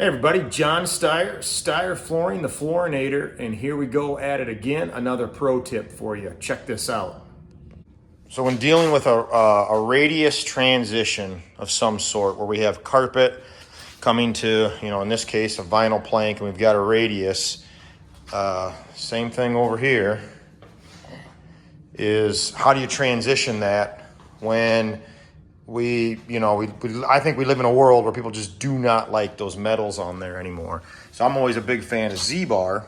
Hey everybody, John Steyer Flooring, the Floorinator, and here we go at it again. Another pro tip for you. Check this out. So when dealing with a radius transition of some sort, where we have carpet coming to, in this case, a vinyl plank, and we've got a radius, same thing over here, is how do you transition that when I think we live in a world where people just do not like those metals on there anymore. So I'm always a big fan of Z-bar.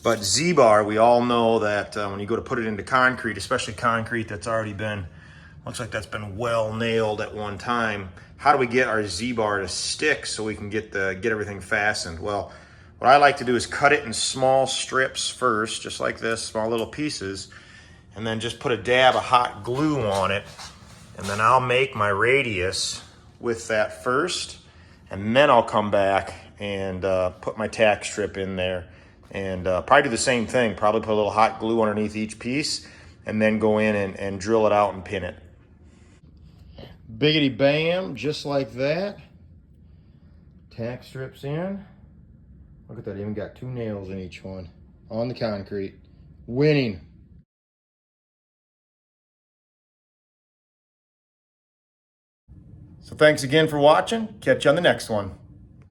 But Z-bar, we all know that when you go to put it into concrete, especially concrete that's already been, looks like that's been well nailed at one time. How do we get our Z-bar to stick so we can get everything fastened? Well, what I like to do is cut it in small strips first, just like this, small little pieces, and then just put a dab of hot glue on it. And then I'll make my radius with that first, and then I'll come back and put my tack strip in there, and probably do the same thing. Probably put a little hot glue underneath each piece, and then go in and drill it out and pin it. Biggity bam, just like that. Tack strips in. Look at that, even got 2 nails in each one on the concrete. Winning. So thanks again for watching. Catch you on the next one.